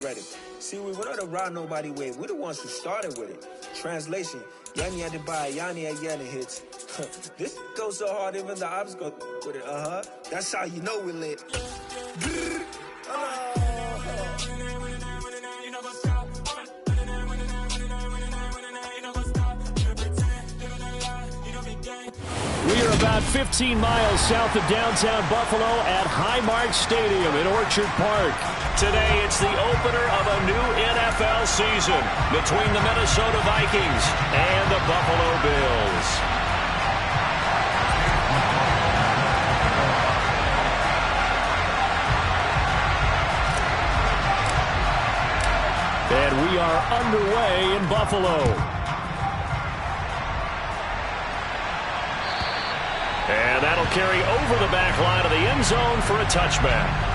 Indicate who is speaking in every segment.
Speaker 1: Ready. See, we were not around nobody with. We're the ones who started with it. Translation: Yanni had to buy, Yanni had Yanni hits. This goes so hard, even the ops go with it. That's how you know we're lit.
Speaker 2: We are about 15 miles south of downtown Buffalo at Highmark Stadium in Orchard Park. Today, it's the opener of a new NFL season between the Minnesota Vikings and the Buffalo Bills. And we are underway in Buffalo. And that'll carry over the back line of the end zone for a touchback.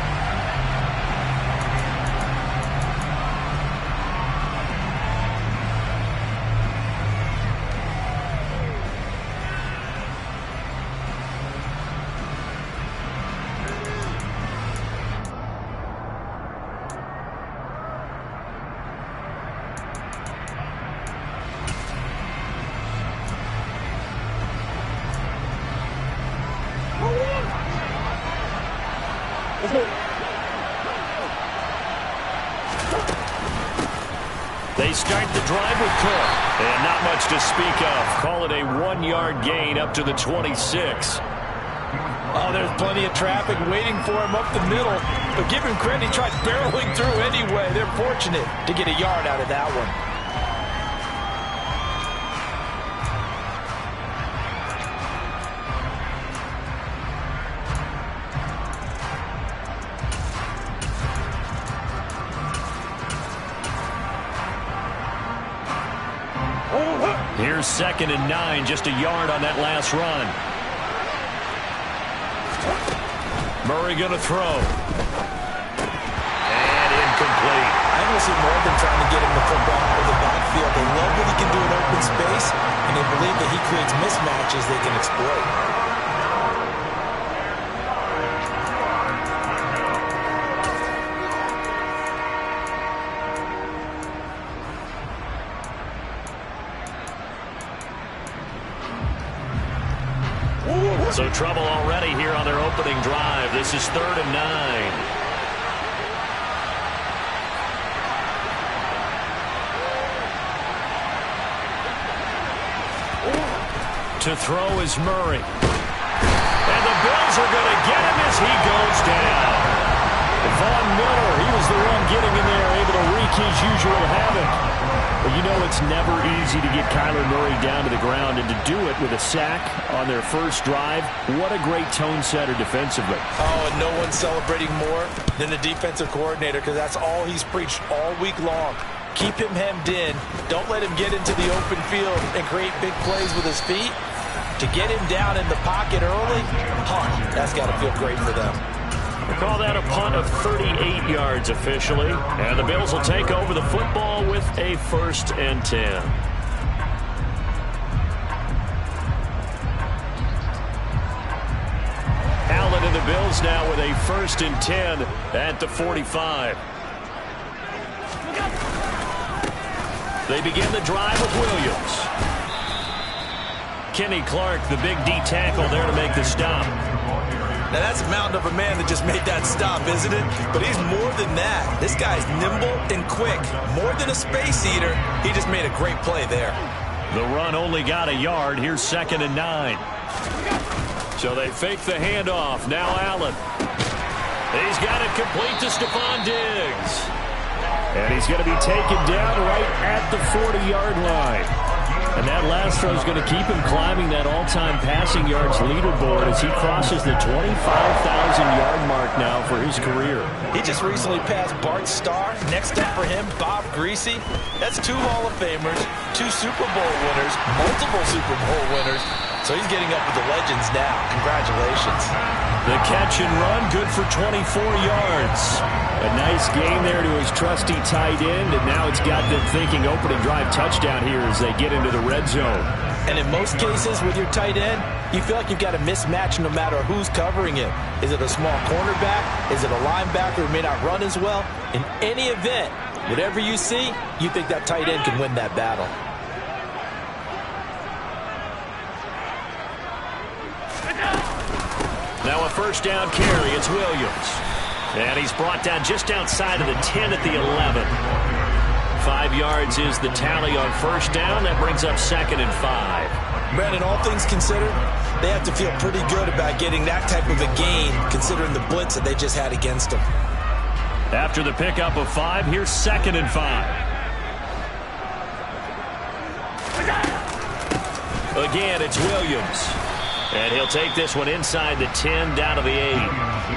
Speaker 2: They start the drive with Cook. And not much to speak of. Call it a 1-yard gain up to the 26.
Speaker 3: Oh, there's plenty of traffic waiting for him up the middle. But give him credit, he tried barreling through anyway. They're fortunate to get a yard out of that one.
Speaker 2: Here's 2nd and 9, just a yard on that last run. Murray going to throw. And incomplete.
Speaker 3: I don't see more than trying to get him the football out of the backfield. They love what he can do in open space, and they believe that he creates mismatches they can exploit.
Speaker 2: So trouble already here on their opening drive. This is 3rd and 9. To throw is Murray. And the Bills are going to get him as he goes down. Von Miller, he was the one getting in there, able to wreak his usual havoc. But you know it's never easy to get Kyler Murray down to the ground, and to do it with a sack on their first drive, what a great tone setter defensively.
Speaker 3: Oh, and no one's celebrating more than the defensive coordinator, because that's all he's preached all week long. Keep him hemmed in. Don't let him get into the open field and create big plays with his feet. To get him down in the pocket early, that's got to feel great for them.
Speaker 2: We call that a punt of 38 yards officially. And the Bills will take over the football with a 1st and 10. Allen and the Bills now with a 1st and 10 at the 45. They begin the drive with Williams. Kenny Clark, the big D tackle there to make the stop.
Speaker 3: Now, that's a mountain of a man that just made that stop, isn't it? But he's more than that. This guy's nimble and quick. More than a space eater, he just made a great play there.
Speaker 2: The run only got a yard. Here's 2nd and 9. So they fake the handoff. Now Allen. He's got it complete to Stephon Diggs. And he's going to be taken down right at the 40-yard line. And that last throw is going to keep him climbing that all-time passing yards leaderboard as he crosses the 25,000-yard mark now for his career.
Speaker 3: He just recently passed Bart Starr. Next up for him, Bob Greasy. That's 2 Hall of Famers, 2 Super Bowl winners, multiple Super Bowl winners. So he's getting up with the legends now. Congratulations.
Speaker 2: The catch and run, good for 24 yards. A nice game there to his trusty tight end, and now it's got them thinking opening drive touchdown here as they get into the red zone.
Speaker 3: And in most cases with your tight end, you feel like you've got a mismatch no matter who's covering him. Is it a small cornerback? Is it a linebacker who may not run as well? In any event, whatever you see, you think that tight end can win that battle.
Speaker 2: Now a first down carry. It's Williams. And he's brought down just outside of the 10 at the 11. 5 yards is the tally on first down. That brings up 2nd and 5.
Speaker 3: Brandon, all things considered, they have to feel pretty good about getting that type of a gain considering the blitz that they just had against them.
Speaker 2: After the pickup of 5, here's 2nd and 5. Again, it's Williams. And he'll take this one inside the 10, down to the 8.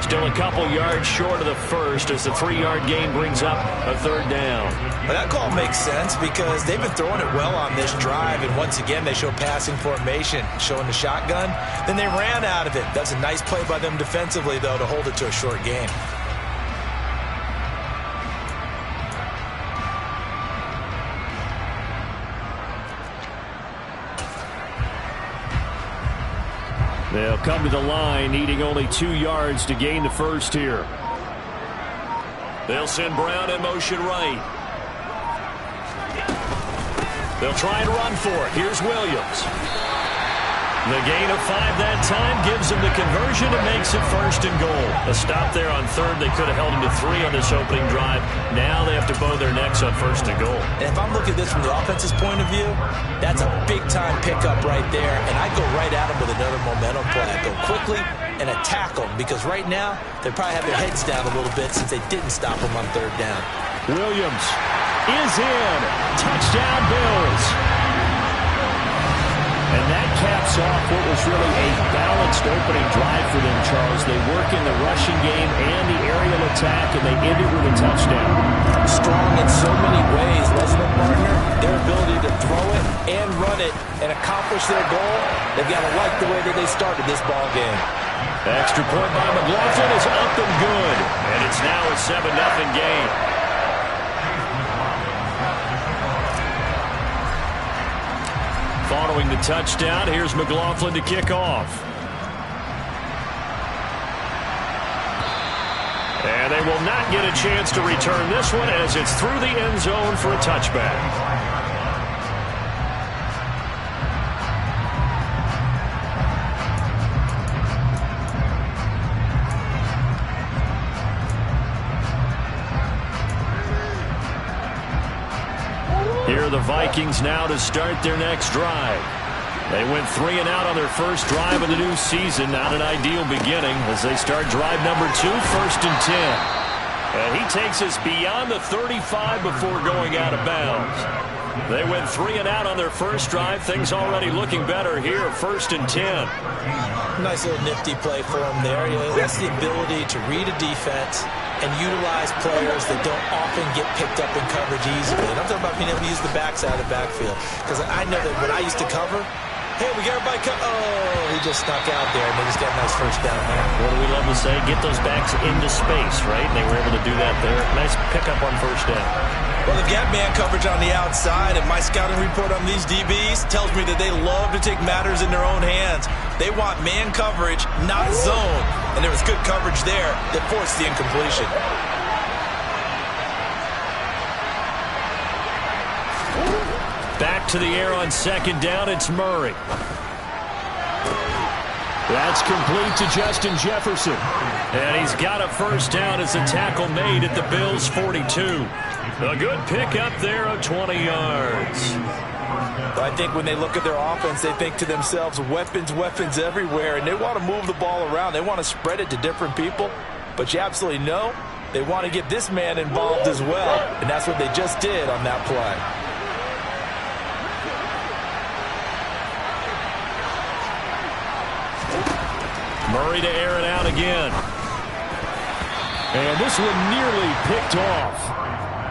Speaker 2: Still a couple yards short of the first as the 3-yard gain brings up a 3rd down.
Speaker 3: Well, that call makes sense because they've been throwing it well on this drive, and once again they show passing formation, showing the shotgun. Then they ran out of it. That's a nice play by them defensively, though, to hold it to a short gain.
Speaker 2: They'll come to the line, needing only 2 yards to gain the first here. They'll send Brown in motion right. They'll try and run for it. Here's Williams. The gain of 5 that time gives them the conversion and makes it 1st and goal. A stop there on 3rd. They could have held them to 3 on this opening drive. Now they have to bow their necks on 1st and goal.
Speaker 3: And if I'm looking at this from the offense's point of view, that's a big-time pickup right there. And I go right at them with another momentum play. I go quickly and attack them because right now they probably have their heads down a little bit since they didn't stop them on 3rd down.
Speaker 2: Williams is in. Touchdown, Bills. And that caps off what was really a balanced opening drive for them, Charles. They work in the rushing game and the aerial attack, and they end it with a touchdown.
Speaker 3: Strong in so many ways, wasn't it, partner? Their ability to throw it and run it and accomplish their goal, they've got to like the way that they started this ball game.
Speaker 2: Extra point by McLaughlin is up and good. And it's now a 7-0 game. Following the touchdown, here's McLaughlin to kick off. And they will not get a chance to return this one as it's through the end zone for a touchback. Here are the Vikings now to start their next drive. They went 3 and out on their first drive of the new season. Not an ideal beginning as they start drive number 2, 1st and 10. And he takes us beyond the 35 before going out of bounds. They went 3 and out on their first drive. Things already looking better here, 1st and 10.
Speaker 3: Nice little nifty play for him there. That's the ability to read a defense and utilize players that don't often get picked up in coverage easily. And I'm talking about being able to use the backside of the backfield. Because I know that when I used to cover, hey, we got everybody oh, he just snuck out there, and they just got a nice first down there.
Speaker 2: What do we love to say? Get those backs into space, right? And they were able to do that there. Nice pickup on first down.
Speaker 3: Well, they've got man coverage on the outside, and my scouting report on these DBs tells me that they love to take matters in their own hands. They want man coverage, not zone. And there was good coverage there that forced the incompletion.
Speaker 2: Back to the air on 2nd down, it's Murray. That's complete to Justin Jefferson. And he's got a first down as a tackle made at the Bills' 42. A good pickup there of 20 yards.
Speaker 3: I think when they look at their offense, they think to themselves, weapons, weapons everywhere, and they want to move the ball around. They want to spread it to different people, but you absolutely know they want to get this man involved as well, and that's what they just did on that play.
Speaker 2: Murray to air it out again. And this one nearly picked off.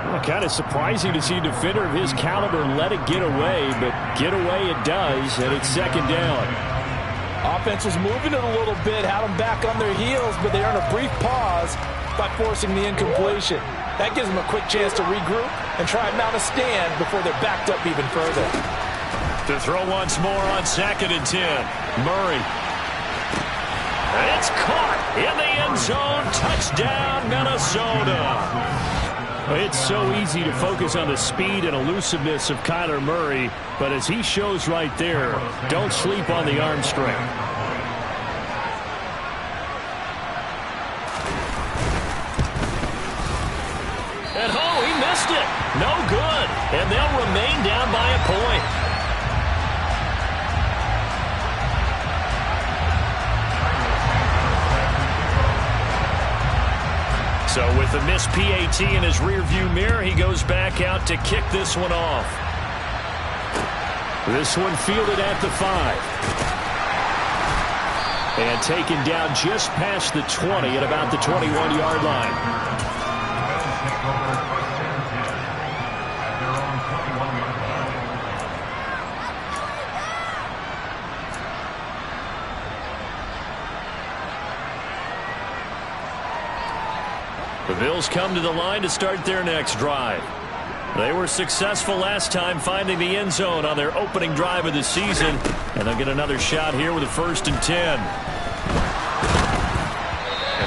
Speaker 2: Well, kind of surprising to see a defender of his caliber let it get away, but get away it does, and it's 2nd down.
Speaker 3: Offense was moving it a little bit, had them back on their heels, but they earned a brief pause by forcing the incompletion. That gives them a quick chance to regroup and try and mount a stand before they're backed up even further.
Speaker 2: To throw once more on 2nd and 10. Murray. It's caught in the end zone. Touchdown, Minnesota. It's so easy to focus on the speed and elusiveness of Kyler Murray, but as he shows right there, don't sleep on the arm strength. And he missed it. No good. And they'll remain down by a point. So with the missed PAT in his rearview mirror, he goes back out to kick this one off. This one fielded at the 5. And taken down just past the 20 at about the 21-yard line. The Bills come to the line to start their next drive. They were successful last time finding the end zone on their opening drive of the season, and they'll get another shot here with a 1st and 10.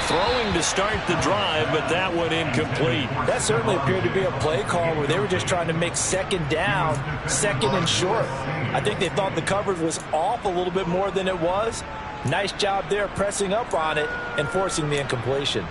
Speaker 2: Throwing to start the drive, but that one incomplete.
Speaker 3: That certainly appeared to be a play call where they were just trying to make 2nd down, 2nd and short. I think they thought the coverage was off a little bit more than it was. Nice job there pressing up on it and forcing the incompletion.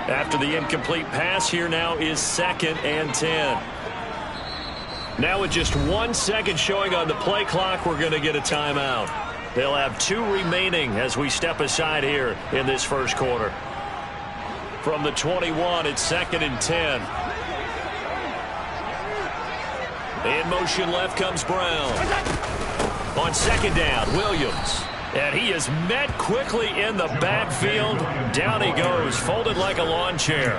Speaker 2: After the incomplete pass, here now is 2nd and 10. Now with just 1 second showing on the play clock, we're going to get a timeout. They'll have 2 remaining as we step aside here in this first quarter. From the 21, it's 2nd and 10. In motion left comes Brown. On 2nd down, Williams. And he is met quickly in the backfield. Down he goes, folded like a lawn chair.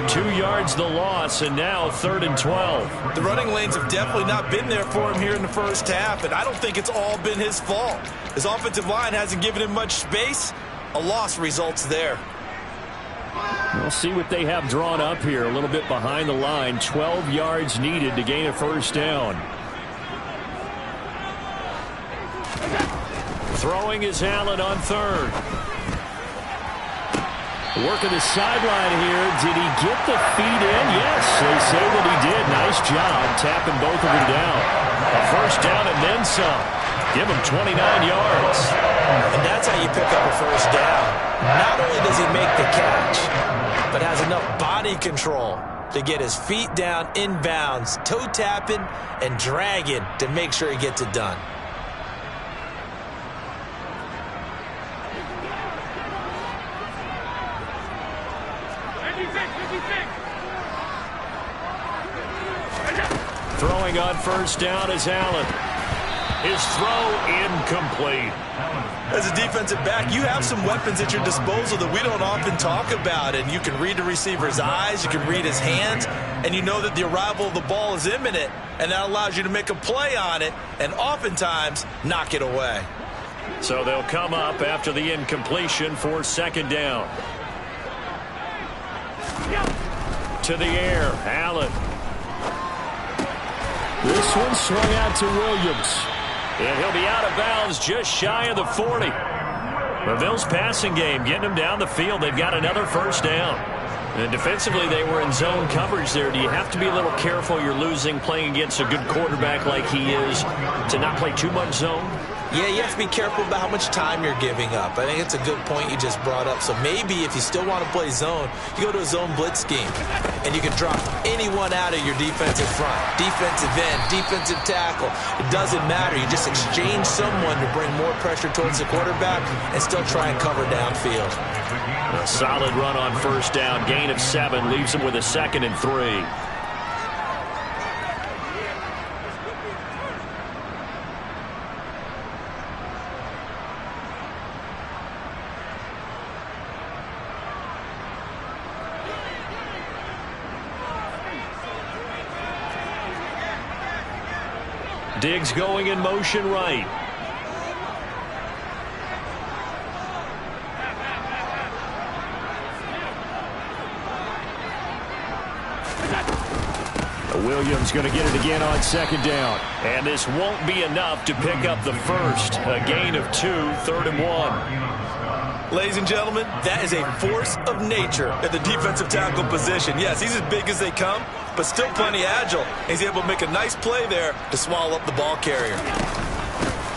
Speaker 2: 2 yards the loss, and now 3rd and 12.
Speaker 3: The running lanes have definitely not been there for him here in the first half, and I don't think it's all been his fault. His offensive line hasn't given him much space. A loss results there.
Speaker 2: We'll see what they have drawn up here. A little bit behind the line. 12 yards needed to gain a 1st down. Throwing is Allen on 3rd. Working the sideline here. Did he get the feet in? Yes, they say that he did. Nice job tapping both of them down. A 1st down and then some. Give him 29 yards.
Speaker 3: And that's how you pick up a 1st down. Not only does he make the catch, but has enough body control to get his feet down inbounds, toe tapping and dragging to make sure he gets it done.
Speaker 2: Throwing on 1st down is Allen. His throw incomplete.
Speaker 3: As a defensive back, you have some weapons at your disposal that we don't often talk about. And you can read the receiver's eyes, you can read his hands, and you know that the arrival of the ball is imminent. And that allows you to make a play on it and oftentimes knock it away.
Speaker 2: So they'll come up after the incompletion for 2nd down. To the air, Allen. This one swung out to Williams. And he'll be out of bounds just shy of the 40. The Bills' passing game getting them down the field. They've got another 1st down. And defensively, they were in zone coverage there. Do you have to be a little careful? You're losing playing against a good quarterback like he is to not play too much zone?
Speaker 3: Yeah, you have to be careful about how much time you're giving up. I think it's a good point you just brought up. So maybe if you still want to play zone, you go to a zone blitz scheme. And you can drop anyone out of your defensive front. Defensive end, defensive tackle. It doesn't matter. You just exchange someone to bring more pressure towards the quarterback and still try and cover downfield.
Speaker 2: A solid run on 1st down. Gain of 7 leaves him with a 2nd and 3. Diggs going in motion right. Williams going to get it again on second down. And this won't be enough to pick up the first. A gain of 2, 3rd and 1.
Speaker 3: Ladies and gentlemen, that is a force of nature at the defensive tackle position. Yes, he's as big as they come, but still plenty agile. He's able to make a nice play there to swallow up the ball carrier.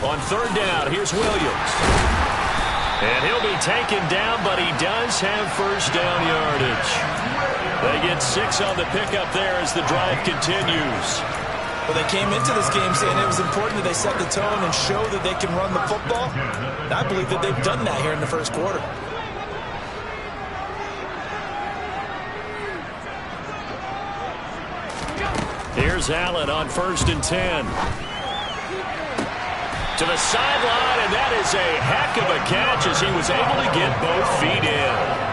Speaker 2: On 3rd down, here's Williams. And he'll be taken down, but he does have first down yardage. They get 6 on the pickup there as the drive continues.
Speaker 3: Well, they came into this game saying it was important that they set the tone and show that they can run the football. And I believe that they've done that here in the first quarter.
Speaker 2: Here's Allen on 1st and 10. To the sideline, and that is a heck of a catch as he was able to get both feet in.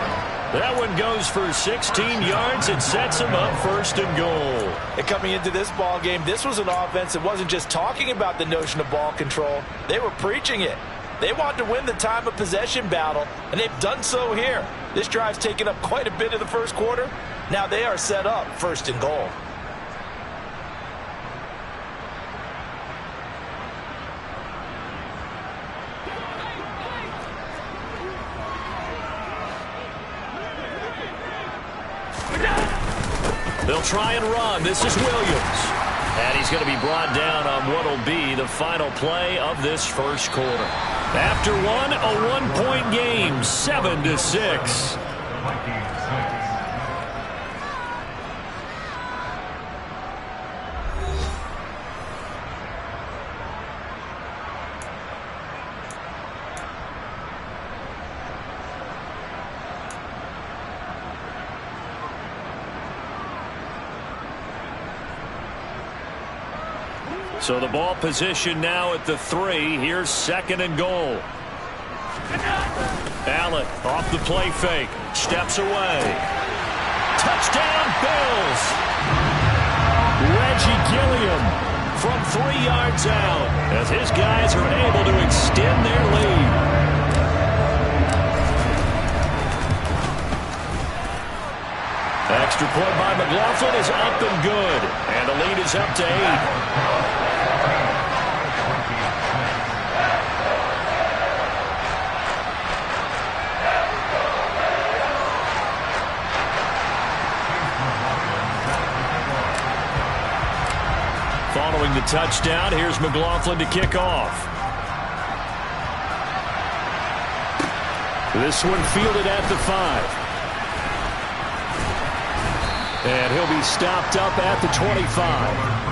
Speaker 2: That one goes for 16 yards and sets him up 1st and goal.
Speaker 3: And coming into this ball game, this was an offense that wasn't just talking about the notion of ball control. They were preaching it. They wanted to win the time of possession battle, and they've done so here. This drive's taken up quite a bit of the first quarter. Now they are set up 1st and goal.
Speaker 2: They'll try and run. This is Williams. And he's going to be brought down on what will be the final play of this first quarter. After one, a one-point game, 7-6. So the ball position now at the 3. Here's 2nd and goal. Allen off the play fake. Steps away. Touchdown Bills. Reggie Gilliam from 3 yards out as his guys are able to extend their lead. Extra point by McLaughlin is up and good. And the lead is up to 8. Following the touchdown, here's McLaughlin to kick off. This one fielded at the 5. And he'll be stopped up at the 25.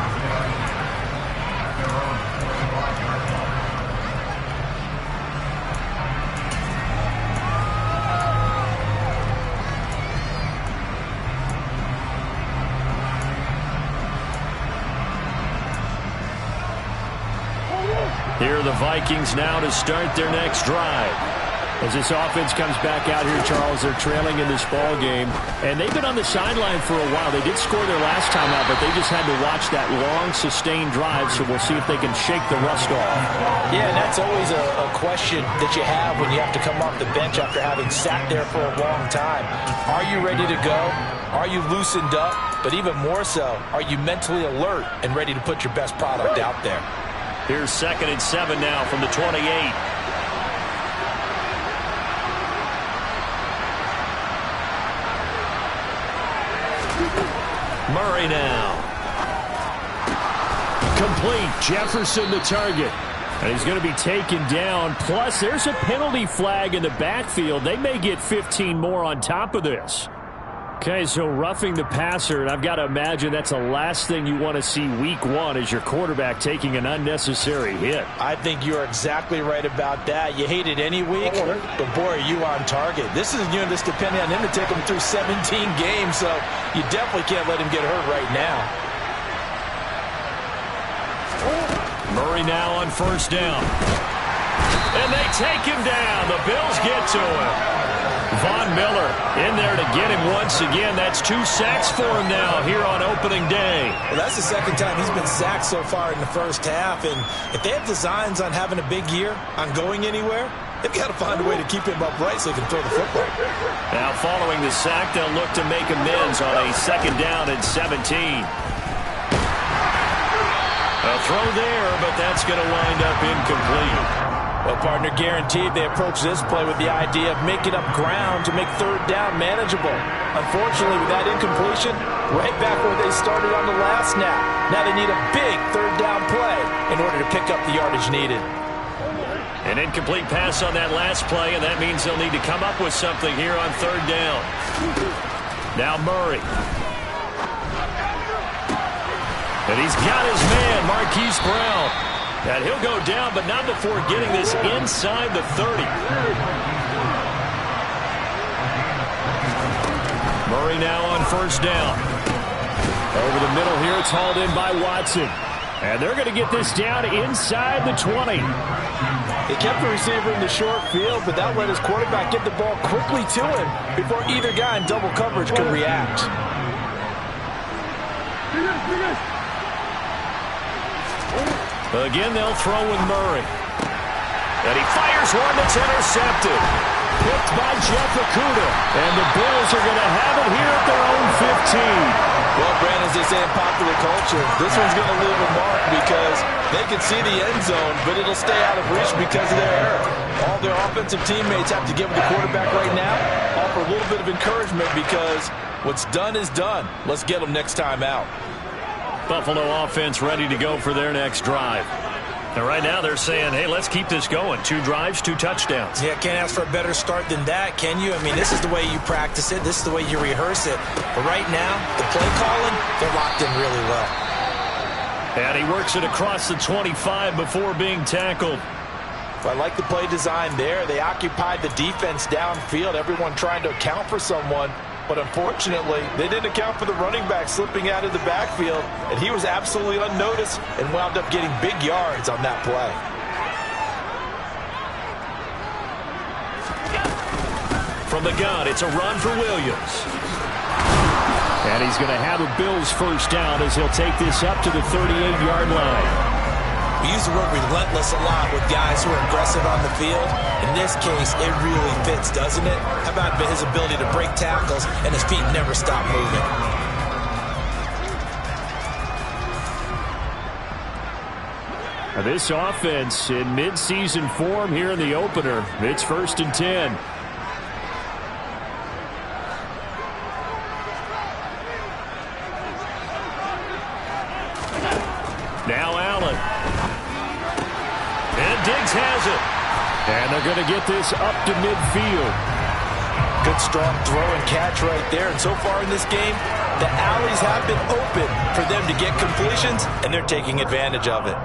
Speaker 2: Here are the Vikings now to start their next drive. As this offense comes back out here, Charles, they're trailing in this ball game, and they've been on the sideline for a while. They did score their last time out, but they just had to watch that long, sustained drive, so we'll see if they can shake the rust off.
Speaker 3: Yeah, and that's always a question that you have when you have to come off the bench after having sat there for a long time. Are you ready to go? Are you loosened up? But even more so, are you mentally alert and ready to put your best product out there?
Speaker 2: Here's 2nd and 7 now from the 28. Murray now. Complete. Jefferson the target. And he's going to be taken down. Plus, there's a penalty flag in the backfield. They may get 15 more on top of this. Okay, so roughing the passer, and I've got to imagine that's the last thing you want to see week 1 as your quarterback taking an unnecessary hit.
Speaker 3: I think you're exactly right about that. You hate it any week, but boy, are you on target. This is a unit that's depending on him to take him through 17 games, so you definitely can't let him get hurt right now.
Speaker 2: Murray now on 1st down. And they take him down. The Bills get to him. Von Miller in there to get him once again. That's 2 sacks for him now here on opening day.
Speaker 3: Well, that's the second time he's been sacked so far in the first half. And if they have designs on having a big year, on going anywhere, they've got to find a way to keep him upright so they can throw the football.
Speaker 2: Now, following the sack, they'll look to make amends on a 2nd down and 17. A throw there, but that's going to wind up incomplete.
Speaker 3: Well, partner, guaranteed they approach this play with the idea of making up ground to make 3rd down manageable. Unfortunately, with that incompletion, right back where they started on the last snap. Now they need a big 3rd down play in order to pick up the yardage needed.
Speaker 2: An incomplete pass on that last play, and that means they'll need to come up with something here on 3rd down. Now Murray. And he's got his man, Marquise Brown. And he'll go down, but not before getting this inside the 30. Murray now on 1st down. Over the middle here, it's hauled in by Watson. And they're going to get this down inside the 20.
Speaker 3: He kept the receiver in the short field, but that let his quarterback get the ball quickly to him before either guy in double coverage could react.
Speaker 2: Again, they'll throw with Murray. And he fires one that's intercepted. Picked by Jeff Okudah. And the Bills are going to have it here at their own 15.
Speaker 3: Well, Brandon, as they say in popular culture, this one's going to leave a mark because they can see the end zone, but it'll stay out of reach because of their error. All their offensive teammates have to give the quarterback right now, offer a little bit of encouragement because what's done is done. Let's get them next time out.
Speaker 2: Buffalo offense ready to go for their next drive. And right now they're saying, hey, let's keep this going. 2 drives, 2 touchdowns.
Speaker 3: Yeah, can't ask for a better start than that, can you? I mean, this is the way you practice it. This is the way you rehearse it. But right now, the play calling, they're locked in really well.
Speaker 2: And he works it across the 25 before being tackled.
Speaker 3: Well, I like the play design there. They occupied the defense downfield, everyone trying to account for someone. But unfortunately, they didn't account for the running back slipping out of the backfield, and he was absolutely unnoticed and wound up getting big yards on that play.
Speaker 2: From the gun, it's a run for Williams. And he's going to have a Bills 1st down as he'll take this up to the 38-yard line.
Speaker 3: We use the word relentless a lot with guys who are aggressive on the field. In this case, it really fits, doesn't it? How about his ability to break tackles and his feet never stop moving?
Speaker 2: This offense in mid-season form here in the opener. It's 1st and 10. Now Allen. And Diggs has it. And they're going to get this up to midfield.
Speaker 3: Good strong throw and catch right there. And so far in this game, the alleys have been open for them to get completions, and they're taking advantage of it.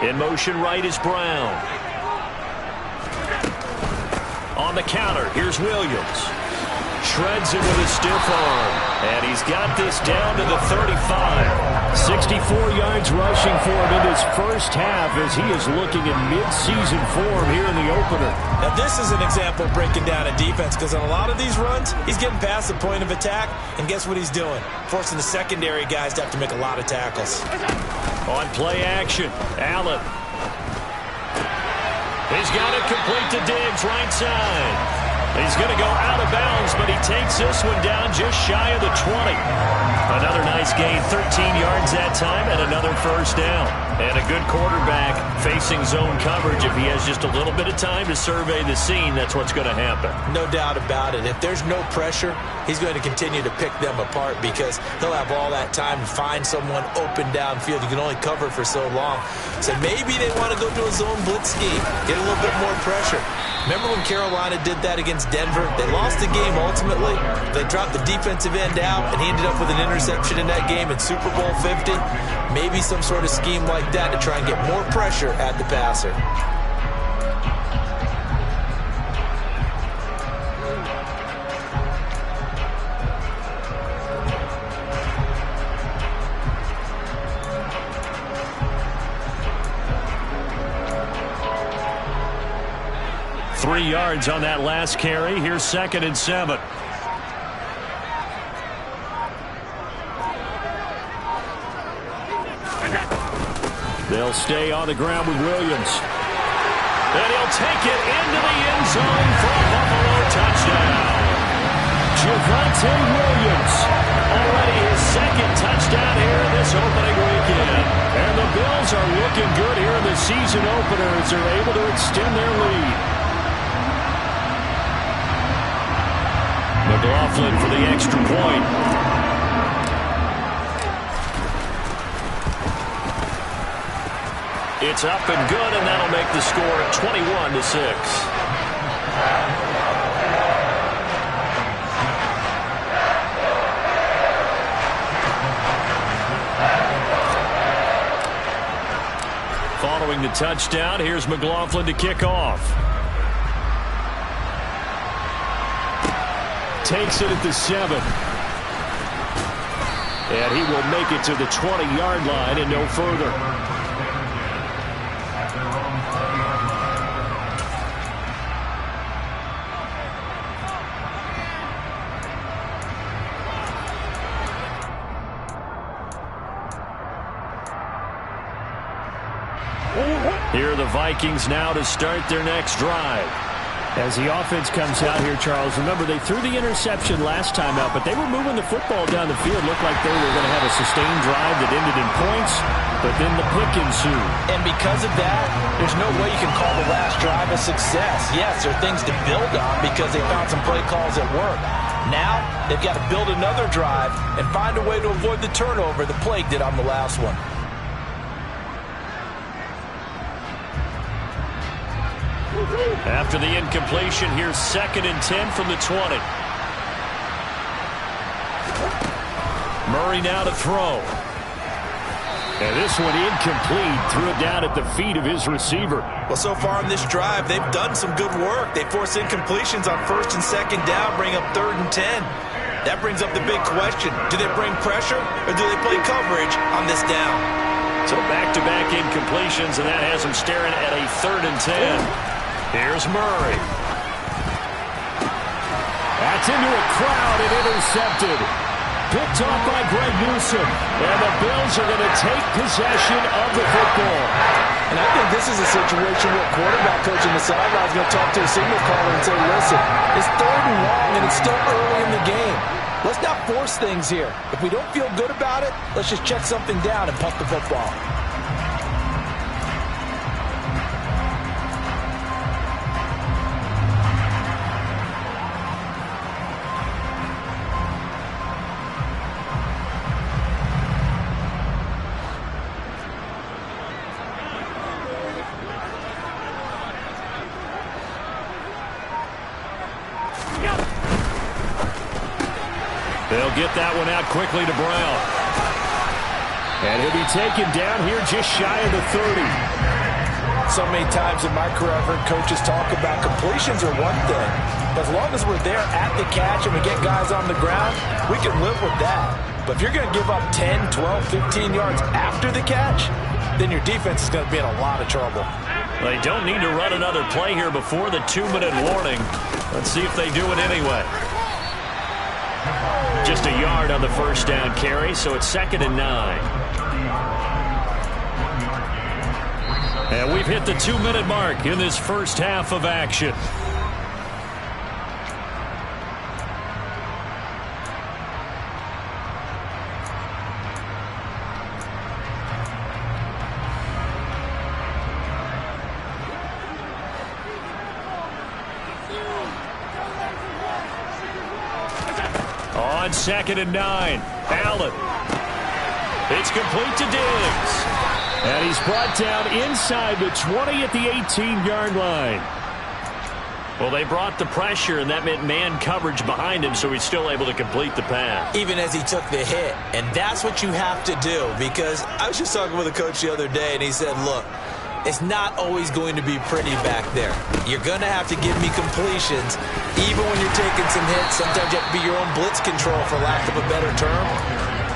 Speaker 2: In motion right is Brown. On the counter, here's Williams. Shreds it with a stiff arm. And he's got this down to the 35. 64 yards rushing for him in his first half as he is looking in mid-season form here in the opener.
Speaker 3: Now this is an example of breaking down a defense because on a lot of these runs, he's getting past the point of attack, and guess what he's doing? Forcing the secondary guys to have to make a lot of tackles.
Speaker 2: On play action, Allen. He's got it complete to Diggs, right side. He's going to go out of bounds, but he takes this one down just shy of the 20. Another nice gain, 13 yards that time, and another 1st down. And a good quarterback facing zone coverage. If he has just a little bit of time to survey the scene, that's what's going to happen.
Speaker 3: No doubt about it. If there's no pressure, he's going to continue to pick them apart because he'll have all that time to find someone open downfield. You can only cover for so long. So maybe they want to go to a zone blitz scheme, get a little bit more pressure. Remember when Carolina did that against Denver? They lost the game ultimately. ultimately, if they dropped the defensive end out and he ended up with an interception in that game in Super Bowl 50, maybe some sort of scheme like that to try and get more pressure at the passer.
Speaker 2: Three yards on that last carry. Here's 2nd and 7. They'll stay on the ground with Williams. And he'll take it into the end zone for a Buffalo touchdown. Javonte Williams, already his 2nd touchdown here this opening weekend. And the Bills are looking good here in the season opener as they're able to extend their lead. McLaughlin for the extra point. It's up and good, and that'll make the score 21-6. Following the touchdown, here's McLaughlin to kick off. Takes it at the 7. And he will make it to the 20-yard line and no further. Here are the Vikings now to start their next drive.
Speaker 4: As the offense comes out here, Charles, remember they threw the interception last time out, but they were moving the football down the field. Looked like they were going to have a sustained drive that ended in points, but then the pick ensued.
Speaker 3: And because of that, there's no way you can call the last drive a success. Yes, there are things to build on because they found some play calls that work. Now, they've got to build another drive and find a way to avoid the turnover the Plague did on the last one.
Speaker 2: After the incompletion, here's 2nd and 10 from the 20. Murray now to throw. And this one incomplete. Threw it down at the feet of his receiver.
Speaker 3: Well, so far in this drive, they've done some good work. They force incompletions on 1st and 2nd down, bring up 3rd and 10. That brings up the big question. Do they bring pressure or do they play coverage on this down?
Speaker 2: So back-to-back incompletions, and that has them staring at a 3rd and 10. Here's Murray. That's into a crowd and intercepted. Picked off by Greg Newsome. And the Bills are going to take possession of the football.
Speaker 3: And I think this is a situation where quarterback coach in the sideline is going to talk to a signal caller and say, listen, it's 3rd and long and it's still early in the game. Let's not force things here. If we don't feel good about it, let's just check something down and punt the football.
Speaker 2: They'll get that one out quickly to Brown. And he'll be taken down here just shy of the 30.
Speaker 3: So many times in my career, I've heard coaches talk about completions are one thing. As long as we're there at the catch and we get guys on the ground, we can live with that. But if you're going to give up 10, 12, 15 yards after the catch, then your defense is going to be in a lot of trouble.
Speaker 2: They don't need to run another play here before the 2-minute warning. Let's see if they do it anyway. Just a yard on the 1st down carry, so it's 2nd and 9. And we've hit the 2-minute mark in this first half of action. On 2nd and 9, Allen. It's complete to Diggs. And he's brought down inside the 20 at the 18-yard line. Well, they brought the pressure, and that meant man coverage behind him, so he's still able to complete the pass.
Speaker 3: Even as he took the hit. And that's what you have to do, because I was just talking with a coach the other day, and he said, look, it's not always going to be pretty back there. You're going to have to give me completions. Even when you're taking some hits, sometimes you have to be your own blitz control, for lack of a better term.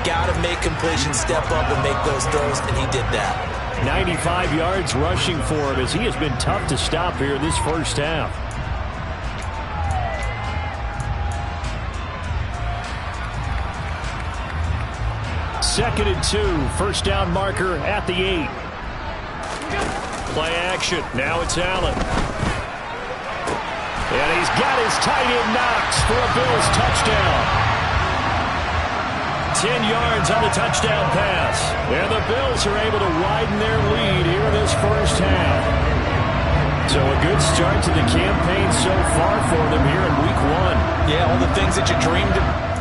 Speaker 3: Got to make completions, step up and make those throws, and he did that.
Speaker 4: 95 yards rushing for him, as he has been tough to stop here in this first half. Second and 2, first down marker at the 8.
Speaker 2: Play action. Now it's Allen.
Speaker 4: And he's got his tight end Knox for a Bills touchdown.
Speaker 2: 10 yards on the touchdown pass.
Speaker 4: And the Bills are able to widen their lead here in this first half. So a good start to the campaign so far for them here in week 1.
Speaker 3: Yeah, all the things that you dreamed of.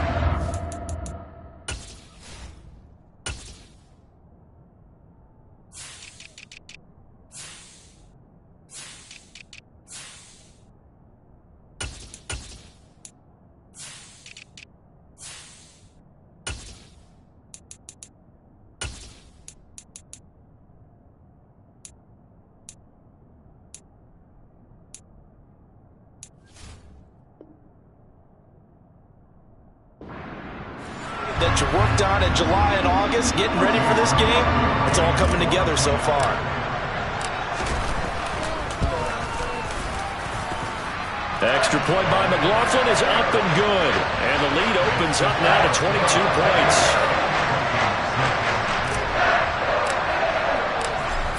Speaker 3: That you worked on in July and August, getting ready for this game, it's all coming together so far.
Speaker 2: Extra point by McLaughlin is up and good. And the lead opens up now to 22 points.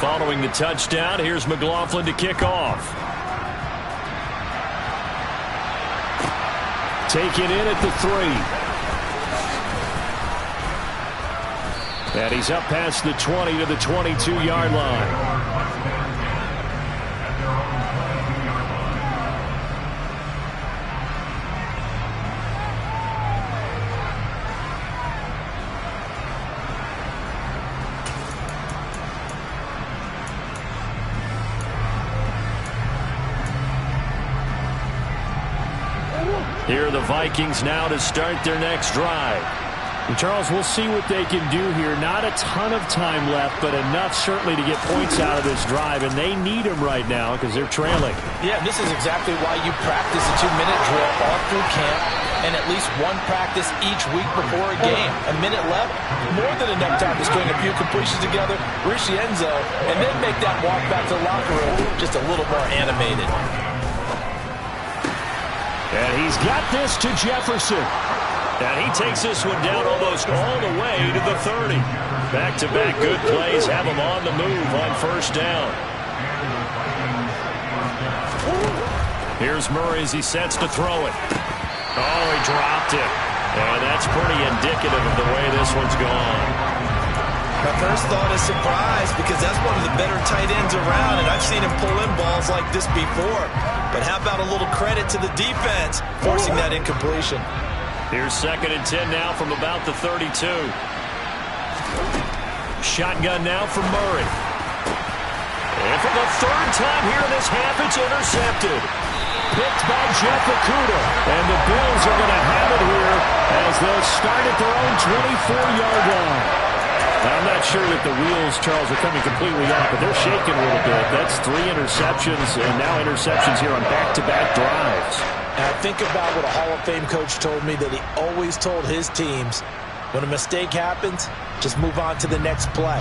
Speaker 2: Following the touchdown, here's McLaughlin to kick off.
Speaker 4: Taken in at the 3. And he's up past the 20 to the 22-yard line.
Speaker 2: Here are the Vikings now to start their next drive.
Speaker 4: And Charles, we'll see what they can do here. Not a ton of time left, but enough certainly to get points out of this drive, and they need them right now because they're trailing.
Speaker 3: Yeah, this is exactly why you practice a 2-minute drill all through camp and at least one practice each week before a game. A minute left, more than enough time to string a few completions together, reach the end zone, and then make that walk back to the locker room just a little more animated.
Speaker 4: And he's got this to Jefferson.
Speaker 2: And he takes this one down almost all the way to the 30. Back-to-back good plays have him on the move on first down. Here's Murray as he sets to throw it. Oh, he dropped it. And that's pretty indicative of the way this one's gone.
Speaker 3: My first thought is surprise, because that's one of the better tight ends around, and I've seen him pull in balls like this before. But how about a little credit to the defense forcing that incompletion?
Speaker 2: Here's second and 10 now from about the 32. Shotgun now for Murray. And for the third time here in this half, it's intercepted. Picked by Jeff Okuda. And the Bills are going to have it here as they'll start at their own 24-yard line. I'm not sure that the wheels, Charles, are coming completely off, but they're shaking a little bit. That's 3 interceptions, and now interceptions here on back-to-back drives.
Speaker 3: And I think about what a Hall of Fame coach told me, that he always told his teams, when a mistake happens, just move on to the next play.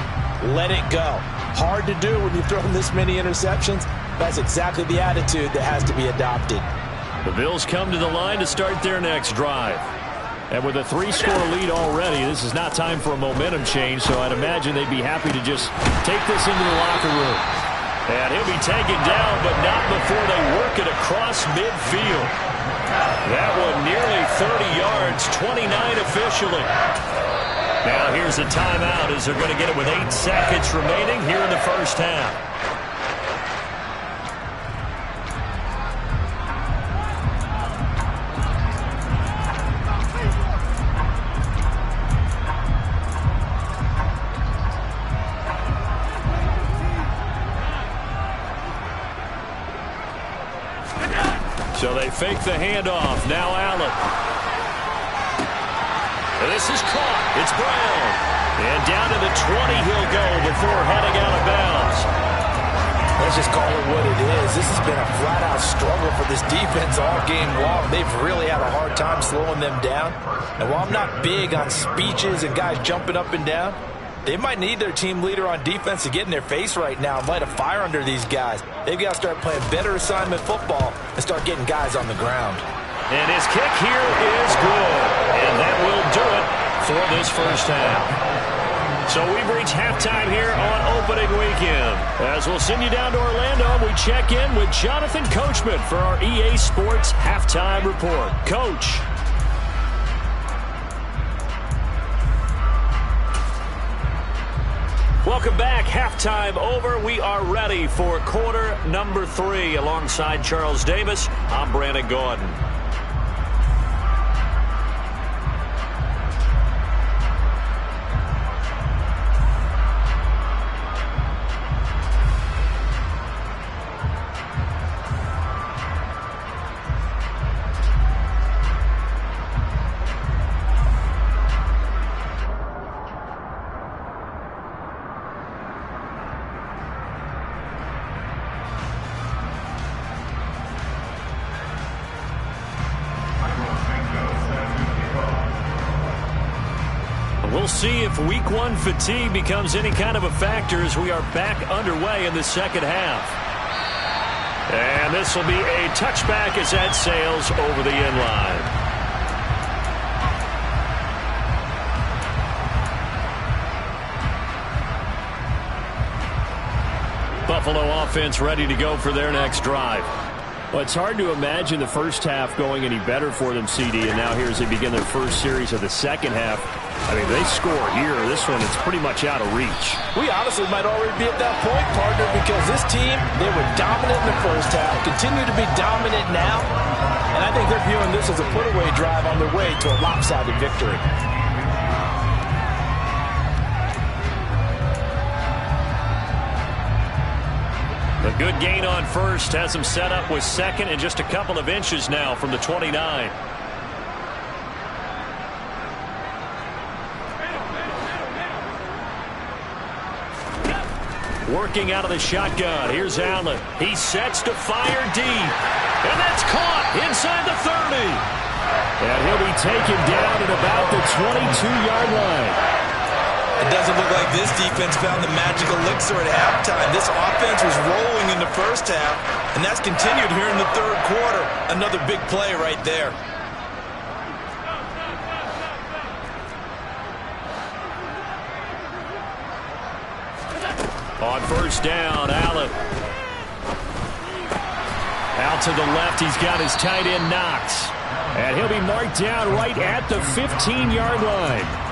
Speaker 3: Let it go. Hard to do when you've thrown this many interceptions. That's exactly the attitude that has to be adopted.
Speaker 2: The Bills come to the line to start their next drive.
Speaker 4: And with a 3-score lead already, this is not time for a momentum change, so I'd imagine they'd be happy to just take this into the locker room.
Speaker 2: And he'll be taken down, but not before they work it across midfield. That one nearly 30 yards, 29 officially. Now here's a timeout as they're going to get it with 8 seconds remaining here in the first half. So they fake the handoff. Now Allen. This is caught. It's Brown. And down to the 20 he'll go before heading out of bounds.
Speaker 3: Let's just call it what it is. This has been a flat-out struggle for this defense all game long. They've really had a hard time slowing them down. And while I'm not big on speeches and guys jumping up and down, they might need their team leader on defense to get in their face right now and light a fire under these guys. They've got to start playing better assignment football and start getting guys on the ground.
Speaker 2: And his kick here is good. And that will do it for this first half. So we've reached halftime here on opening weekend. As we'll send you down to Orlando, we check in with Jonathan Coachman for our EA Sports Halftime Report. Coach. Welcome back. Halftime over. We are ready for quarter number 3. Alongside Charles Davis, I'm Brandon Gordon. We'll see if week 1 fatigue becomes any kind of a factor as we are back underway in the second half. And this will be a touchback as that sails over the end line. Buffalo offense ready to go for their next drive.
Speaker 4: Well, it's hard to imagine the first half going any better for them, CD, and now here as they begin their first series of the second half. I mean, they score here. This one, it's pretty much out of reach.
Speaker 3: We honestly might already be at that point, partner, because this team, they were dominant in the first half, continue to be dominant now, and I think they're viewing this as a put-away drive on their way to a lopsided victory.
Speaker 2: A good gain on first has him set up with second and just a couple of inches now from the 29. Working out of the shotgun. Here's Allen. He sets to fire deep. And that's caught inside the 30.
Speaker 4: And he'll be taken down at about the 22-yard line.
Speaker 5: It doesn't look like this defense found the magic elixir at halftime. This offense was rolling in the first half, and that's continued here in the third quarter. Another big play right there.
Speaker 2: On first down, Allen. Out to the left, he's got his tight end Knox.
Speaker 4: And he'll be marked down right at the 15-yard line.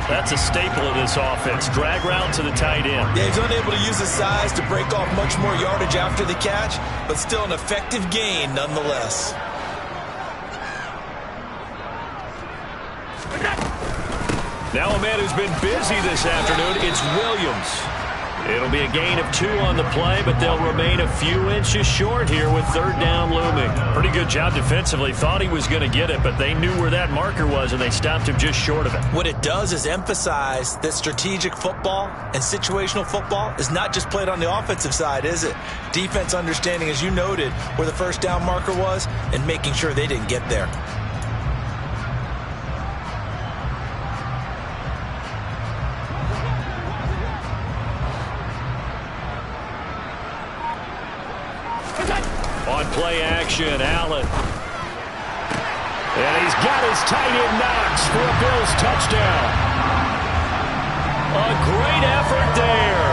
Speaker 2: That's a staple of this offense. Drag route to the tight end.
Speaker 5: Yeah, he's unable to use his size to break off much more yardage after the catch, but still an effective gain nonetheless.
Speaker 2: Now a man who's been busy this afternoon, it's Williams. It'll be a gain of 2 on the play, but they'll remain a few inches short here with third down looming. Pretty good job defensively. Thought he was going to get it, but they knew where that marker was, and they stopped him just short of it.
Speaker 5: What it does is emphasize that strategic football and situational football is not just played on the offensive side, is it? Defense understanding, as you noted, where the first down marker was and making sure they didn't get there.
Speaker 2: On play action, Allen.
Speaker 4: And he's got his tight end Knox for a Bills touchdown.
Speaker 2: A great effort there.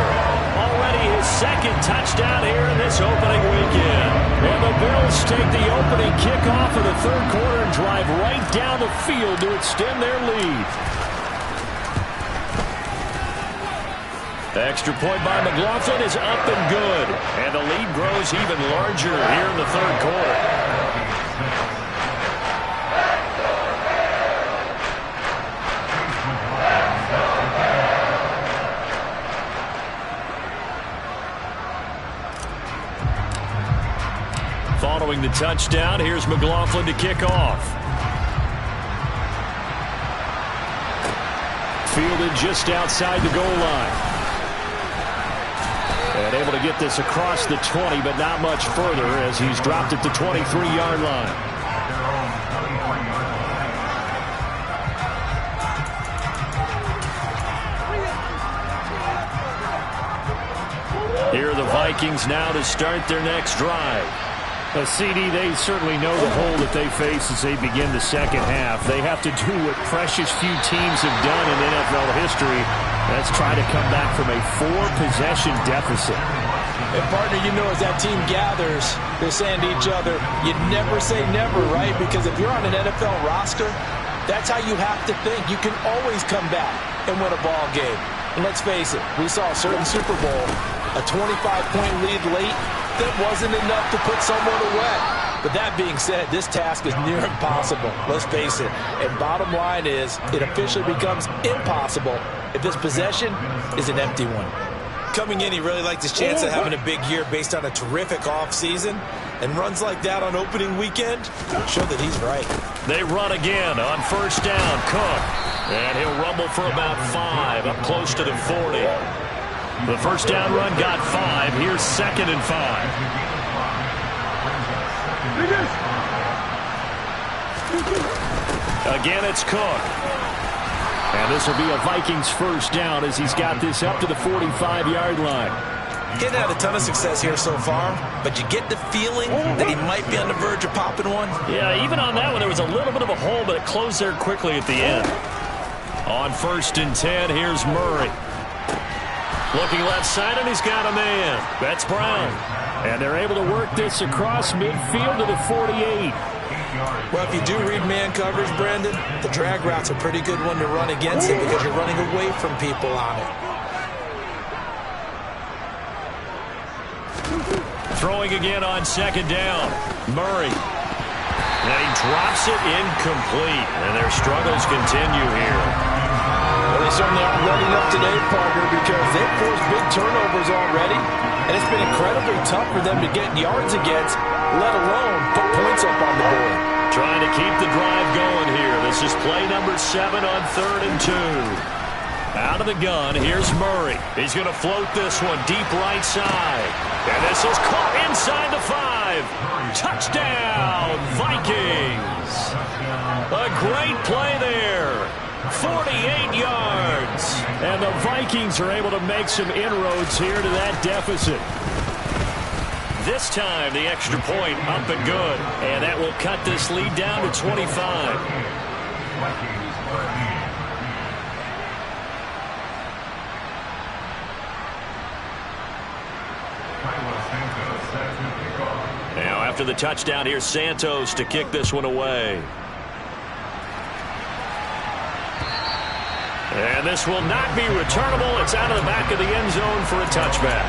Speaker 2: Already his second touchdown here in this opening weekend.
Speaker 4: And the Bills take the opening kickoff of the third quarter and drive right down the field to extend their lead.
Speaker 2: Extra point by McLaughlin is up and good. And the lead grows even larger here in the third quarter. Throwing the touchdown. Here's McLaughlin to kick off. Fielded just outside the goal line. And able to get this across the 20, but not much further as he's dropped at the 23-yard line. Here are the Vikings now to start their next drive.
Speaker 4: CD, they certainly know the hole that they face as they begin the second half. They have to do what precious few teams have done in NFL history. That's try to come back from a 4-possession deficit.
Speaker 3: And partner, you know, as that team gathers, they're saying to each other, you never say never, right? Because if you're on an NFL roster, that's how you have to think. You can always come back and win a ball game. And let's face it, we saw a certain Super Bowl, a 25-point lead late, that wasn't enough to put someone away. But that being said, this task is near impossible. Let's face it. And bottom line is, it officially becomes impossible if this possession is an empty one.
Speaker 5: Coming in, he really liked his chance of having a big year based on a terrific offseason. And runs like that on opening weekend show that he's right.
Speaker 2: They run again on first down. Cook. And he'll rumble for about 5 up close to the 40. The first down run got 5. Here's 2nd and 5. Again, it's Cook. And this will be a Vikings first down as he's got this up to the 45-yard line.
Speaker 5: He hasn't had a ton of success here so far, but you get the feeling that he might be on the verge of popping one.
Speaker 2: Yeah, even on that one, there was a little bit of a hole, but it closed there quickly at the end. On 1st and 10, here's Murray. Looking left side, and he's got a man. That's Brown.
Speaker 4: And they're able to work this across midfield to the 48.
Speaker 5: Well, if you do read man coverage, Brandon, the drag route's a pretty good one to run against it because you're running away from people on it.
Speaker 2: Throwing again on 2nd down. Murray. And he drops it incomplete. And their struggles continue here.
Speaker 3: Well, they certainly aren't letting up today, partner, because they've forced big turnovers already. And it's been incredibly tough for them to get yards against, let alone put points up on the board.
Speaker 2: Trying to keep the drive going here. This is play number 7 on 3rd and 2. Out of the gun, here's Murray. He's going to float this one deep right side. And this is caught inside the 5. Touchdown, Vikings. A great play there. 48 yards.
Speaker 4: And the Vikings are able to make some inroads here to that deficit.
Speaker 2: This time, the extra point up and good. And that will cut this lead down to 25. Now, after the touchdown, here's Santos to kick this one away. And this will not be returnable. It's out of the back of the end zone for a touchback.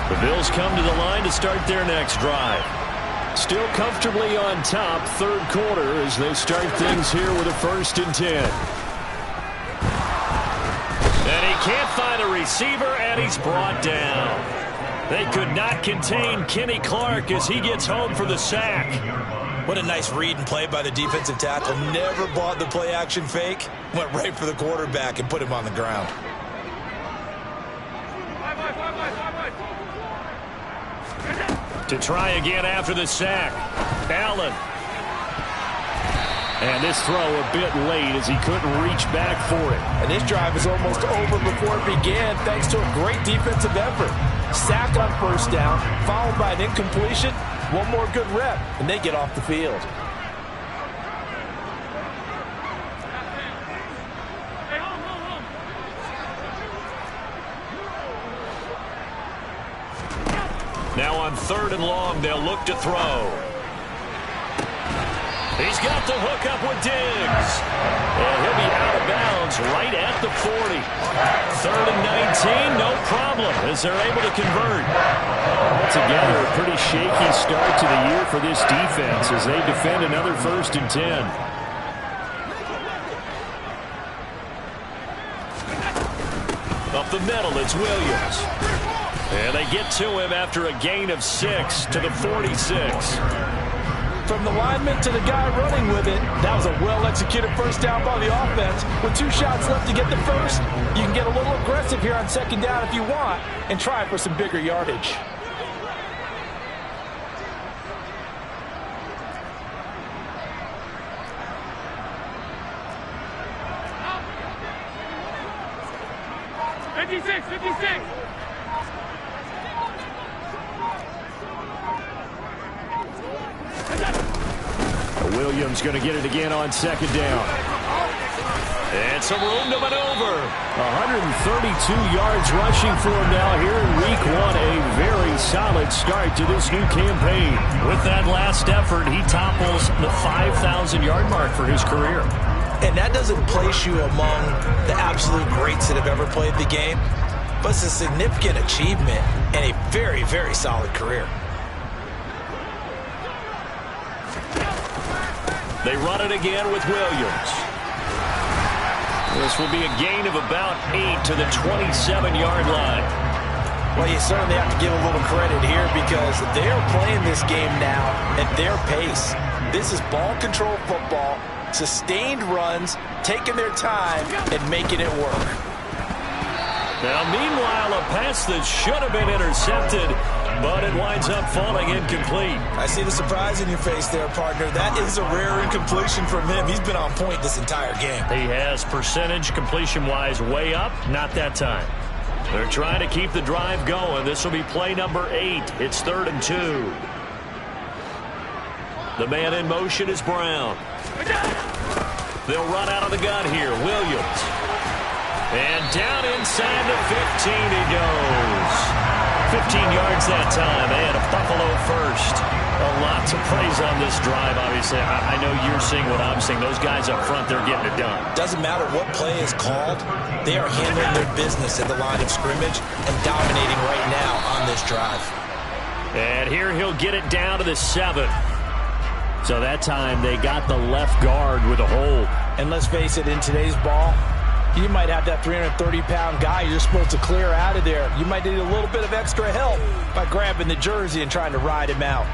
Speaker 2: The Bills come to the line to start their next drive. Still comfortably on top, 3rd quarter, as they start things here with a 1st and 10. And he can't find a receiver, and he's brought down. They could not contain Kenny Clark as he gets home for the sack.
Speaker 5: What a nice read and play by the defensive tackle. Never bought the play-action fake. Went right for the quarterback and put him on the ground.
Speaker 2: To try again after the sack. Allen.
Speaker 4: And this throw a bit late as he couldn't reach back for it.
Speaker 3: And this drive is almost over before it began thanks to a great defensive effort. Sack on 1st down, followed by an incompletion. One more good rep, and they get off the field.
Speaker 2: Now on 3rd and long, they'll look to throw. He's got the hook up with Diggs. And he'll be out of bounds right at the 40. 3rd and 19, no problem, as they're able to convert.
Speaker 4: Altogether, a pretty shaky start to the year for this defense as they defend another 1st and 10.
Speaker 2: up the middle. It's Williams. And they get to him after a gain of 6 to the 46.
Speaker 3: From the lineman to the guy running with it, that was a well-executed first down by the offense. With 2 shots left to get the first, you can get a little aggressive here on second down if you want and try for some bigger yardage.
Speaker 4: Williams going to get it again on second down.
Speaker 2: And some room to maneuver.
Speaker 4: 132 yards rushing for him now here in week 1. A very solid start to this new campaign.
Speaker 2: With that last effort, he topples the 5,000-yard mark for his career.
Speaker 3: And that doesn't place you among the absolute greats that have ever played the game, but it's a significant achievement and a very, very solid career.
Speaker 2: They run it again with Williams. This will be a gain of about 8 to the 27-yard line.
Speaker 3: Well, you certainly have to give a little credit here because they're playing this game now at their pace. This is ball control football, sustained runs, taking their time, and making it work.
Speaker 2: Now, meanwhile, a pass that should have been intercepted, but it winds up falling incomplete.
Speaker 3: I see the surprise in your face there, partner. That is a rare incompletion from him. He's been on point this entire game.
Speaker 2: He has percentage completion-wise way up, not that time. They're trying to keep the drive going. This will be play number 8. It's 3rd and 2. The man in motion is Brown. They'll run out of the gun here. Williams. And down inside the 15 he goes. 15 yards that time, and a Buffalo first. A lot to praise on this drive, obviously. I know you're seeing what I'm seeing. Those guys up front, they're getting it done.
Speaker 3: Doesn't matter what play is called. They are handling their business at the line of scrimmage and dominating right now on this drive.
Speaker 2: And here he'll get it down to the 7.
Speaker 4: So that time they got the left guard with a hold.
Speaker 3: And let's face it, in today's ball, you might have that 330-pound guy you're supposed to clear out of there. You might need a little bit of extra help by grabbing the jersey and trying to ride him out.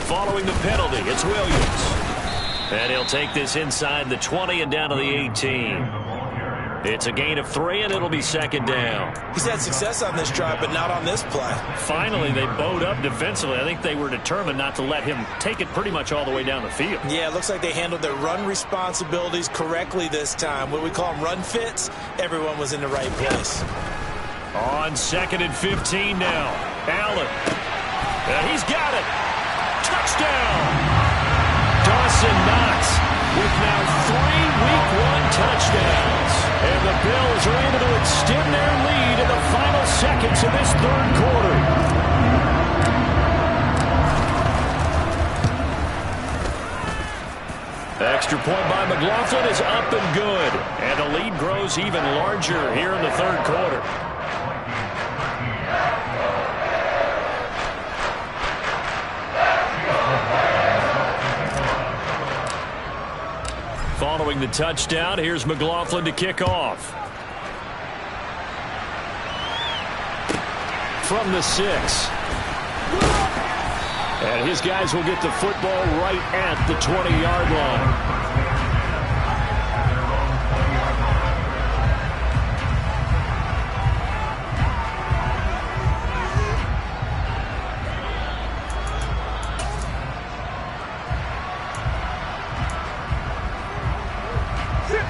Speaker 2: Following the penalty, it's Williams. And he'll take this inside the 20 and down to the 18. It's a gain of 3, and it'll be second down.
Speaker 3: He's had success on this drive, but not on this play.
Speaker 2: Finally, they bowed up defensively. I think they were determined not to let him take it pretty much all the way down the field.
Speaker 3: Yeah, it looks like they handled their run responsibilities correctly this time. What we call them run fits, everyone was in the right place.
Speaker 2: On 2nd and 15 now. Allen. And he's got it. Touchdown! Dawson Knox with now 3 Week 1 touchdowns. And the Bills are able to extend their lead in the final seconds of this 3rd quarter. Extra point by McLaughlin is up and good. And the lead grows even larger here in the 3rd quarter. Following the touchdown, here's McLaughlin to kick off. From the 6. And his guys will get the football right at the 20-yard line.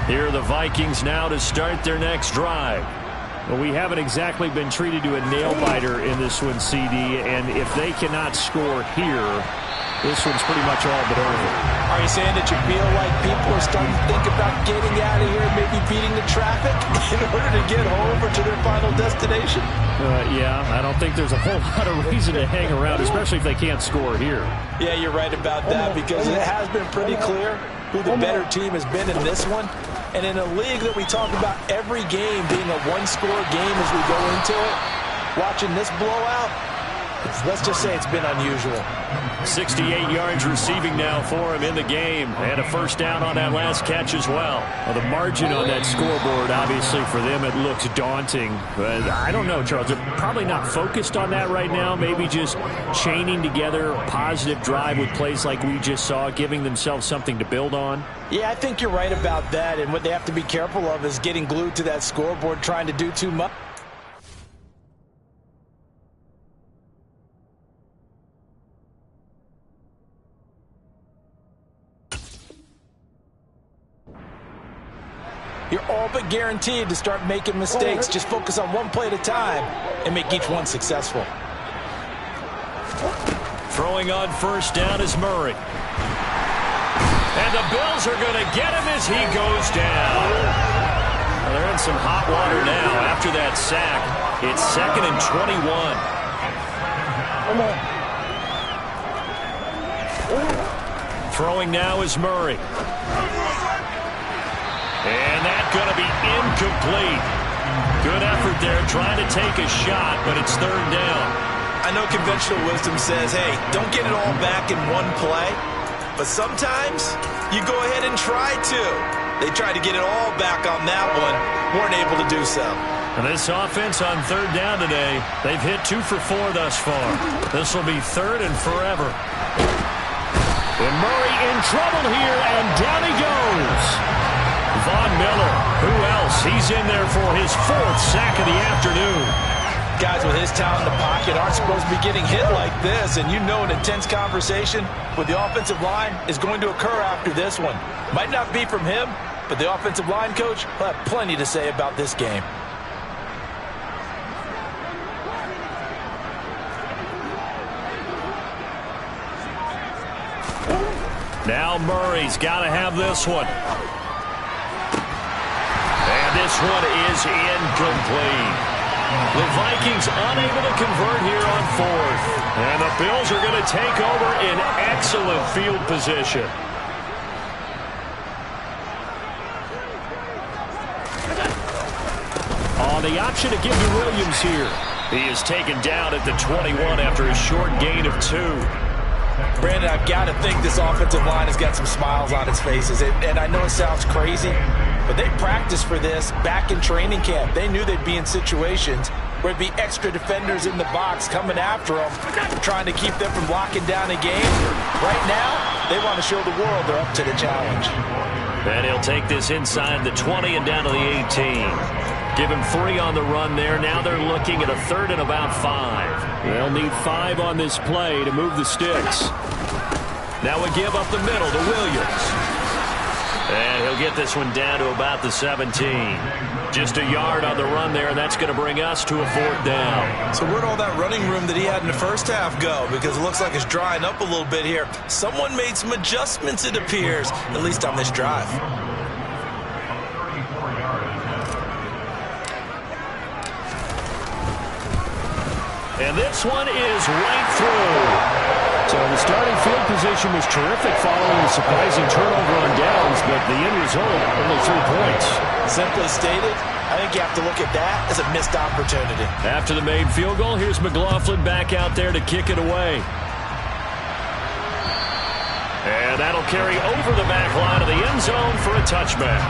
Speaker 2: Here are the Vikings now to start their next drive.
Speaker 4: Well, we haven't exactly been treated to a nail-biter in this one, CD, and if they cannot score here, this one's pretty much all but over.
Speaker 3: Are you saying that you feel like people are starting to think about getting out of here and maybe beating the traffic in order to get home or to their final destination?
Speaker 4: Yeah, I don't think there's a whole lot of reason to hang around, especially if they can't score here.
Speaker 3: Yeah, you're right about that because it has been pretty clear who the better team has been in this one. And in a league that we talk about every game being a one-score game as we go into it, watching this blowout, let's just say it's been unusual.
Speaker 2: 68 yards receiving now for him in the game. And a first down on that last catch as well.
Speaker 4: Well, the margin on that scoreboard, obviously, for them, it looks daunting. But I don't know, Charles. They're probably not focused on that right now. Maybe just chaining together a positive drive with plays like we just saw, giving themselves something to build on.
Speaker 3: Yeah, I think you're right about that. And what they have to be careful of is getting glued to that scoreboard, trying to do too much. You're all but guaranteed to start making mistakes. Just focus on one play at a time and make each one successful.
Speaker 2: Throwing on first down is Murray. And the Bills are going to get him as he goes down. Well, they're in some hot water now after that sack. It's 2nd and 21. Throwing now is Murray. And that's going to be incomplete. Good effort there trying to take a shot, but it's 3rd down.
Speaker 5: I know conventional wisdom says, hey, don't get it all back in one play. But sometimes you go ahead and try to. They tried to get it all back on that one. Weren't able to do so.
Speaker 2: And this offense on 3rd down today, they've hit 2 for 4 thus far. This will be 3rd and forever. And Murray in trouble here, and down he goes. Von Miller, who else? He's in there for his 4th sack of the afternoon.
Speaker 3: Guys with his talent in the pocket aren't supposed to be getting hit like this, and you know an intense conversation with the offensive line is going to occur after this one. Might not be from him, but the offensive line coach will have plenty to say about this game.
Speaker 2: Now Murray's got to have this one. And this one is incomplete. The Vikings unable to convert here on 4th. And the Bills are going to take over in excellent field position.
Speaker 4: On the option to give to Williams here.
Speaker 2: He is taken down at the 21 after a short gain of 2.
Speaker 3: Brandon, I've got to think this offensive line has got some smiles on its faces. And I know it sounds crazy, but they practiced for this back in training camp. They knew they'd be in situations where it'd be extra defenders in the box coming after them, trying to keep them from locking down a game. Right now, they want to show the world they're up to the challenge.
Speaker 2: And he'll take this inside the 20 and down to the 18. Give him 3 on the run there. Now they're looking at a 3rd and about 5.
Speaker 4: They'll need 5 on this play to move the sticks.
Speaker 2: Now we give up the middle to Williams. And he'll get this one down to about the 17. Just a yard on the run there, and that's going to bring us to a 4th down.
Speaker 5: So where'd all that running room that he had in the first half go? Because it looks like it's drying up a little bit here. Someone made some adjustments, it appears, at least on this drive.
Speaker 2: And this one is right through.
Speaker 4: So the starting field position was terrific following the surprising turnover on downs, but the end result, only 3 points.
Speaker 3: Simply stated, I think you have to look at that as a missed opportunity.
Speaker 2: After the made field goal, here's McLaughlin back out there to kick it away. And that'll carry over the back line of the end zone for a touchback.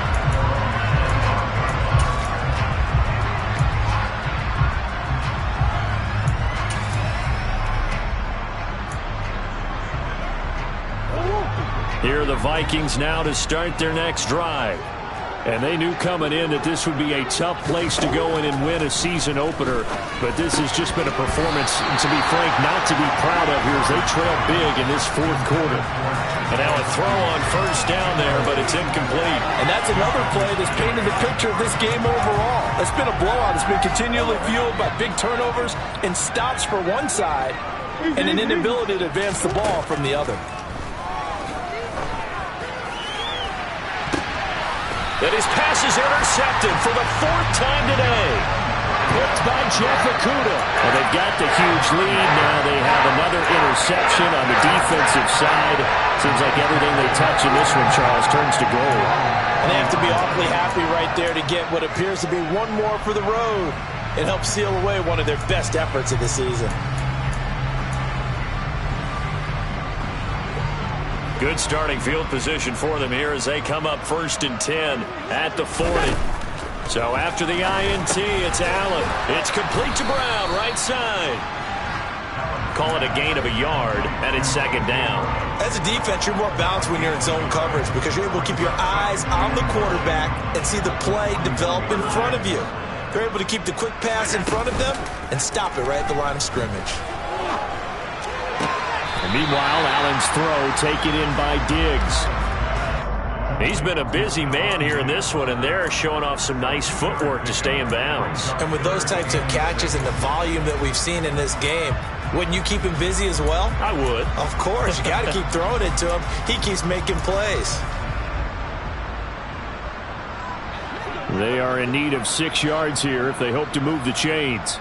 Speaker 2: Here are the Vikings now to start their next drive.
Speaker 4: And they knew coming in that this would be a tough place to go in and win a season opener. But this has just been a performance, to be frank, not to be proud of here as they trail big in this fourth quarter.
Speaker 2: And now a throw on first down there, but it's incomplete.
Speaker 3: And that's another play that's painted the picture of this game overall. It's been a blowout. It's been continually fueled by big turnovers and stops for one side and an inability to advance the ball from the other.
Speaker 2: And his pass is intercepted for the fourth time today.
Speaker 4: Picked by Jeff Okudah. Well, they've got the huge lead. Now they have another interception on the defensive side. Seems like everything they touch in this one, Charles, turns to gold.
Speaker 3: And they have to be awfully happy right there to get what appears to be one more for the road and help seal away one of their best efforts of the season.
Speaker 2: Good starting field position for them here as they come up 1st and 10 at the 40. So after the INT, it's Allen. It's complete to Brown, right side. Call it a gain of a yard, and it's 2nd down.
Speaker 5: As a defense, you're more balanced when you're in zone coverage because you're able to keep your eyes on the quarterback and see the play develop in front of you. You're able to keep the quick pass in front of them and stop it right at the line of scrimmage.
Speaker 4: And meanwhile, Allen's throw taken in by Diggs.
Speaker 2: He's been a busy man here in this one, and they're showing off some nice footwork to stay in bounds.
Speaker 5: And with those types of catches and the volume that we've seen in this game, wouldn't you keep him busy as well?
Speaker 2: I would.
Speaker 5: Of course. You got to keep throwing it to him. He keeps making plays.
Speaker 4: They are in need of 6 yards here if they hope to move the chains.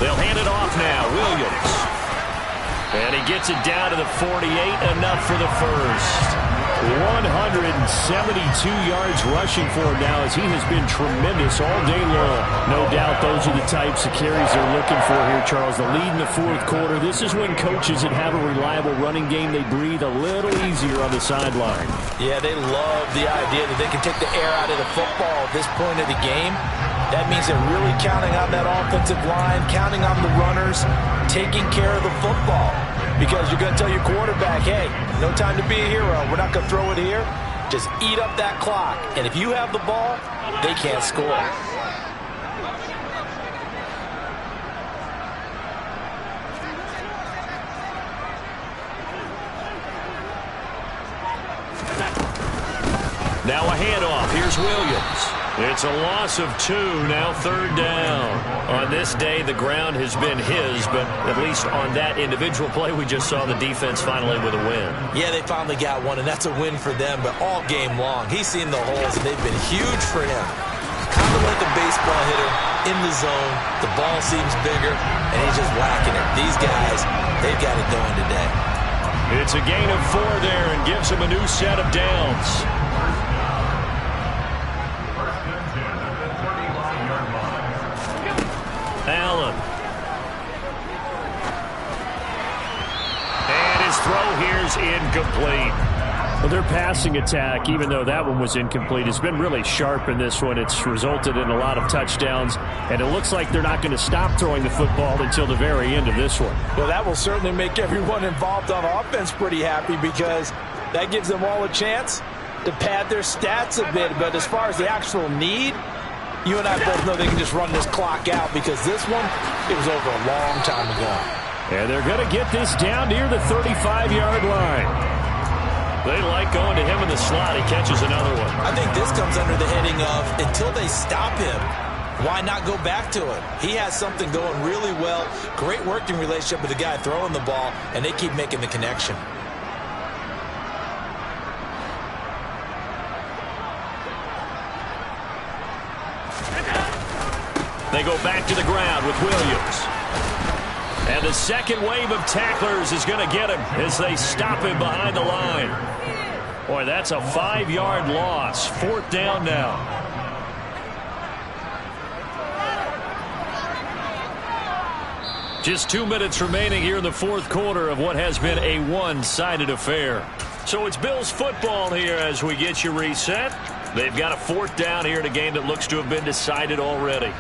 Speaker 2: They'll hand it off now. Williams. And he gets it down to the 48. Enough for the first.
Speaker 4: 172 yards rushing for him now as he has been tremendous all day long. No doubt those are the types of carries they're looking for here, Charles. The lead in the fourth quarter. This is when coaches that have a reliable running game, they breathe a little easier on the sideline.
Speaker 3: Yeah, they love the idea that they can take the air out of the football at this point of the game. That means they're really counting on that offensive line, counting on the runners, taking care of the football. Because you're going to tell your quarterback, hey, no time to be a hero. We're not going to throw it here. Just eat up that clock. And if you have the ball, they can't score.
Speaker 2: Now a handoff. Here's Williams. It's a loss of 2, now 3rd down. On this day, the ground has been his, but at least on that individual play, we just saw the defense finally with a win.
Speaker 5: Yeah, they finally got one, and that's a win for them, but all game long, he's seen the holes, and they've been huge for him. Kind of like a baseball hitter in the zone. The ball seems bigger, and he's just whacking it. These guys, they've got it going today.
Speaker 2: It's a gain of 4 there and gives him a new set of downs. Allen. And his throw here's incomplete.
Speaker 4: Well, their passing attack, even though that one was incomplete, has been really sharp in this one. It's resulted in a lot of touchdowns, and it looks like they're not going to stop throwing the football until the very end of this one.
Speaker 3: Well, that will certainly make everyone involved on offense pretty happy because that gives them all a chance to pad their stats a bit. But as far as the actual need, you and I both know they can just run this clock out because this one, it was over a long time ago.
Speaker 4: And they're going to get this down near the 35-yard line.
Speaker 2: They like going to him in the slot. He catches another one.
Speaker 5: I think this comes under the heading of until they stop him, why not go back to him? He has something going really well. Great working relationship with the guy throwing the ball, and they keep making the connection.
Speaker 2: They go back to the ground with Williams. And the second wave of tacklers is going to get him as they stop him behind the line. Boy, that's a 5-yard loss. 4th down now. Just 2 minutes remaining here in the fourth quarter of what has been a one-sided affair. So it's Bills football here as we get you reset. They've got a 4th down here in a game that looks to have been decided already.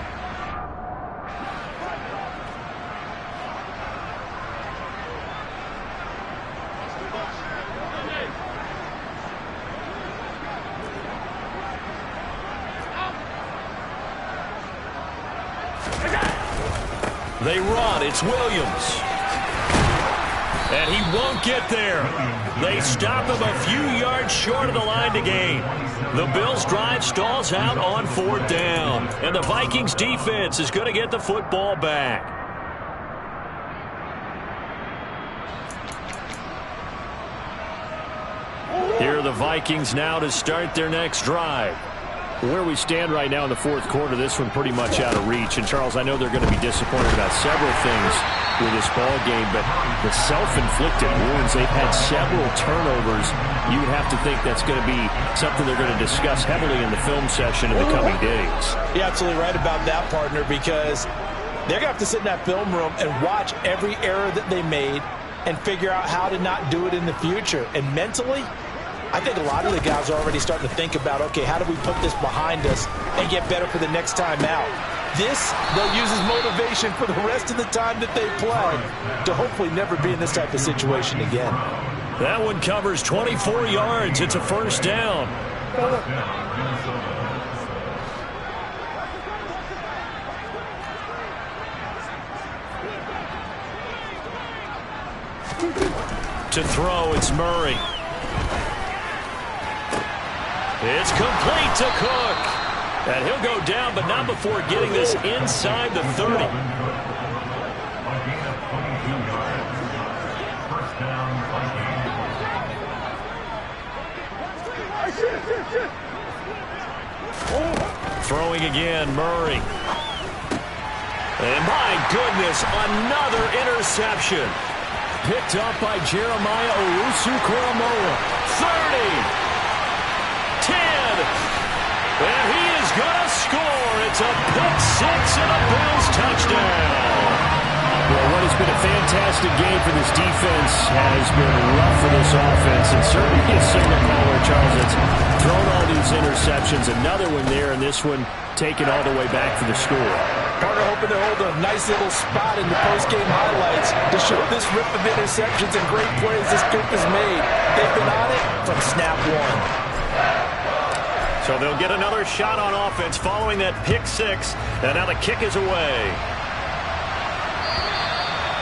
Speaker 2: They run. It's Williams. And he won't get there. They stop him a few yards short of the line to gain. The Bills' drive stalls out on 4th down. And the Vikings defense is going to get the football back. Here are the Vikings now to start their next drive. Where we stand right now in the 4th quarter, this one pretty much out of reach. And, Charles, I know they're going to be disappointed about several things with this ball game, but the self-inflicted wounds, they've had several turnovers. You would have to think that's going to be something they're going to discuss heavily in the film session in the coming days.
Speaker 3: You're absolutely right about that, partner, because they're going to have to sit in that film room and watch every error that they made and figure out how to not do it in the future. And mentally, I think a lot of the guys are already starting to think about, okay, how do we put this behind us and get better for the next time out? This, they'll use as motivation for the rest of the time that they play to hopefully never be in this type of situation again.
Speaker 2: That one covers 24 yards. It's a 1st down. To throw, it's Murray. It's complete to Cook. And he'll go down, but not before getting this inside the 30. Throwing again, Murray. And my goodness, another interception. Picked up by Jeremiah Owusu-Koramoah. 30. 10, and he is going to score. It's a pick-6 and a Bills touchdown.
Speaker 4: Well, what has been a fantastic game for this defense has been rough for this offense, and certainly a signal caller, Charles, that's thrown all these interceptions. Another one there, and this one taken all the way back for the score.
Speaker 3: Partner hoping to hold a nice little spot in the post-game highlights to show this rip of interceptions and great plays this group has made. They've been on it from snap one.
Speaker 2: So they'll get another shot on offense following that pick-6, and now the kick is away.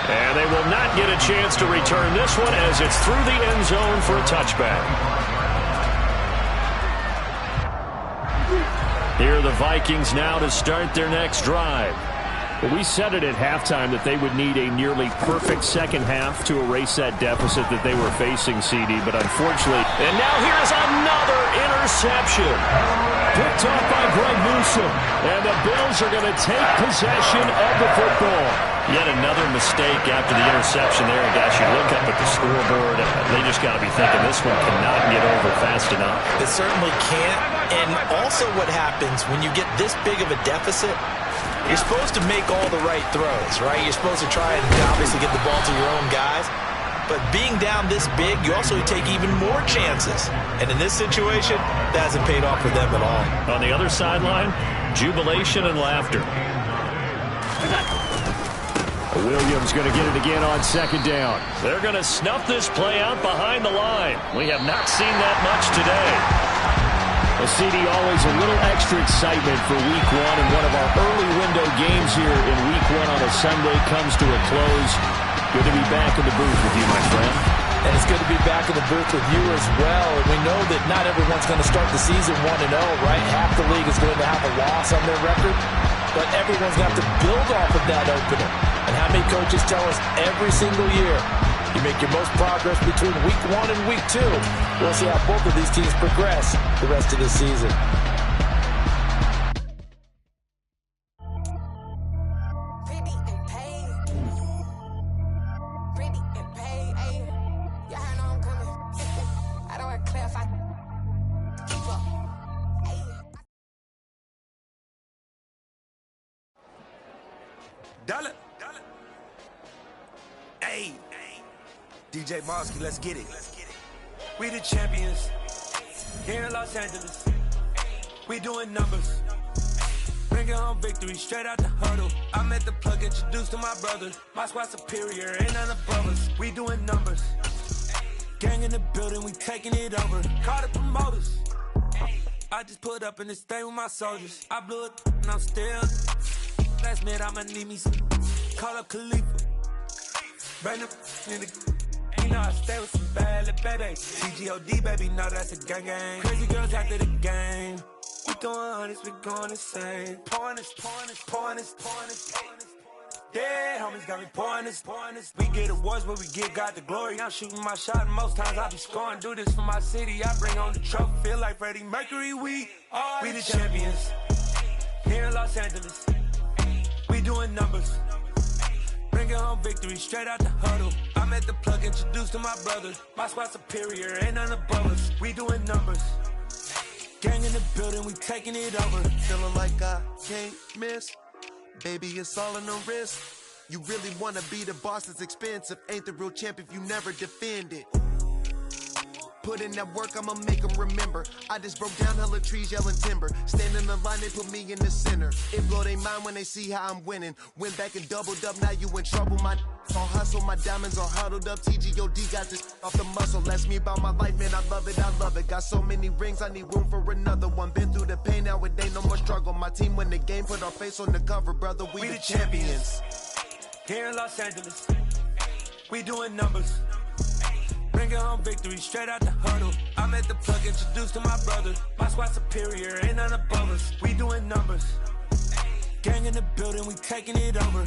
Speaker 2: And they will not get a chance to return this one as it's through the end zone for a touchback. Here are the Vikings now to start their next drive.
Speaker 4: Well, we said it at halftime that they would need a nearly perfect second half to erase that deficit that they were facing, CD, but unfortunately...
Speaker 2: And now here's another interception. Picked off by Greg Newsome. And the Bills are going to take possession of the football. Yet another mistake after the interception there. And guys, you look up at the scoreboard, they just got to be thinking this one cannot get over fast enough.
Speaker 5: It certainly can't. And also what happens when you get this big of a deficit, you're supposed to make all the right throws, right? You're supposed to try and obviously get the ball to your own guys. But being down this big, you also take even more chances. And in this situation, that hasn't paid off for them at all.
Speaker 2: On the other sideline, jubilation and laughter.
Speaker 4: Williams going to get it again on 2nd down.
Speaker 2: They're going to snuff this play out behind the line. We have not seen that much today.
Speaker 4: Well, CD, always a little extra excitement for Week 1, and one of our early window games here in Week 1 on a Sunday comes to a close. Good to be back in the booth with you, my friend.
Speaker 3: And it's good to be back in the booth with you as well. And we know that not everyone's going to start the season 1-0, right? Half the league is going to have a loss on their record. But everyone's going to have to build off of that opener. And how many coaches tell us every single year, you make your most progress between Week 1 and Week 2. We'll see how both of these teams progress the rest of the season.
Speaker 1: Dollar. Hey, DJ Mosky, let's get it. We the champions here in Los Angeles. We doing numbers. Bringing home victory straight out the huddle. I met the plug, introduced to my brother. My squad superior, ain't none above us. We doing numbers. Gang in the building, we taking it over. Call the promoters. I just put up in this thing with my soldiers. I blew it and I'm still. Last minute I'ma need me some. call up Khalifa. Random nigga. You know I stay with some bad little baby. TGOD, baby, know that's a gang gang. Crazy girls after the game. We going honest, we going insane. Pouring this. Yeah, homies got me pouring this. We get awards, but we give God the glory. I'm shooting my shot, and most times I be scoring. Do this for my city, I bring on the trophy. Feel like Freddie Mercury, we the champions. Here in Los Angeles, we doing numbers. Bringing home victory straight out the huddle. I'm at the plug, introduced to my brother. My squad superior, ain't none above us. We doing numbers. Gang in the building, we taking it over.
Speaker 6: Feeling like I can't miss. Baby, it's all in the wrist. You really wanna be the boss, it's expensive. Ain't the real champ if you never defend it. Put in that work, I'ma make them remember. I just broke down hella trees, yelling timber. Stand in the line, they put me in the center. It blow they mind when they see how I'm winning. Went back and doubled up, now you in trouble. My all hustle, my diamonds are huddled up. TGOD got this off the muscle. Ask me about my life, man, I love it. Got so many rings, I need room for another one. Been through the pain, now it ain't no more struggle. My team win the game, put our face on the cover, brother. We the champions.
Speaker 1: Here in Los Angeles, we doing numbers. Bringing home victory straight out the huddle. I'm at the plug, introduced to my brother. My squad superior, ain't none above us. We doing numbers. Gang in the building, we taking it over.